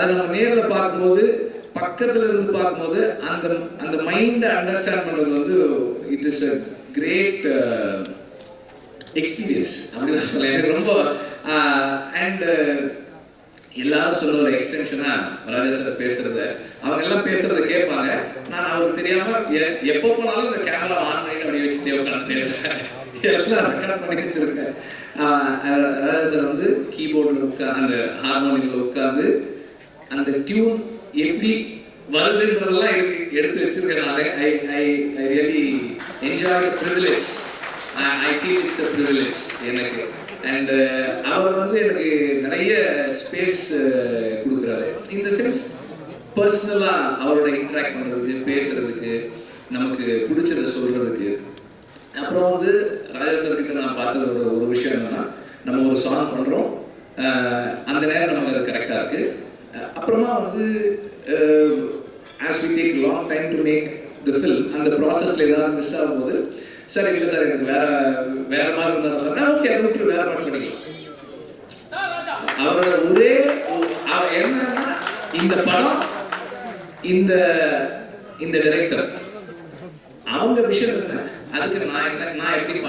அதை நம்ம நேரில் பார்க்கும்போது பக்கத்துல இருந்து பார்க்கும்போது அந்த அந்த மைண்டை அண்டர்ஸ்டாண்ட் பண்றது வந்து it is a great experience அப்படின்னு சொல்ல எனக்கு ரொம்ப அண்ட் எல்லாரும் சொல்ல ஒரு எக்ஸ்டென்ஷனா ராஜா சார் பேசுறது அவங்க எல்லாம் பேசுறத கேட்பாங்க. நான் அவருக்கு தெரியாம எப்போ போனாலும் இந்த கேமரா ஆன் பண்ணி அப்படி வச்சுட்டே உட்காந்து எல்லாம் ரெக்கார்ட் பண்ணி வச்சிருக்கேன். ராஜா சார் வந்து கீபோர்டில் உட்காந்து அந்த ஹார்மோனியில் உட்காந்து அந்த டியூன் எப்படி வருதுன்றதெல்லாம் எடுத்து வச்சிருக்கனால I really enjoy privilege. I feel it's a privilege எனக்கு. அண்ட் அவர் வந்து எனக்கு நிறைய ஸ்பேஸ் கொடுக்குறாரு. இந்த சென்ஸ் பர்சனலாக அவரோட இன்ட்ராக்ட் பண்ணுறதுக்கு, பேசுறதுக்கு, நமக்கு பிடிச்சதை சொல்றதுக்கு. அப்புறம் வந்து ராஜா சார்கிட்ட நான் பார்த்தது ஒரு விஷயம் என்னன்னா, நம்ம ஒரு சாங் பண்ணுறோம், அந்த நேரம் நமக்கு அது கரெக்டாக இருக்கு. அப்புறமா வந்து as we take long time to make the film, அந்த ப்ராசஸில் ஏதாவது மிஸ் ஆகும்போது சார் இல்லை சார் எனக்கு வேற மாதிரி இருந்தால் ஓகே அதை விட்டு வேற மாதிரி பண்ணிக்கலாம். அவரோட ஒரே என்னன்னா இந்த படம் இந்த டைரக்டர் அவங்க விஷயம் அதுக்கு நான் எப்படி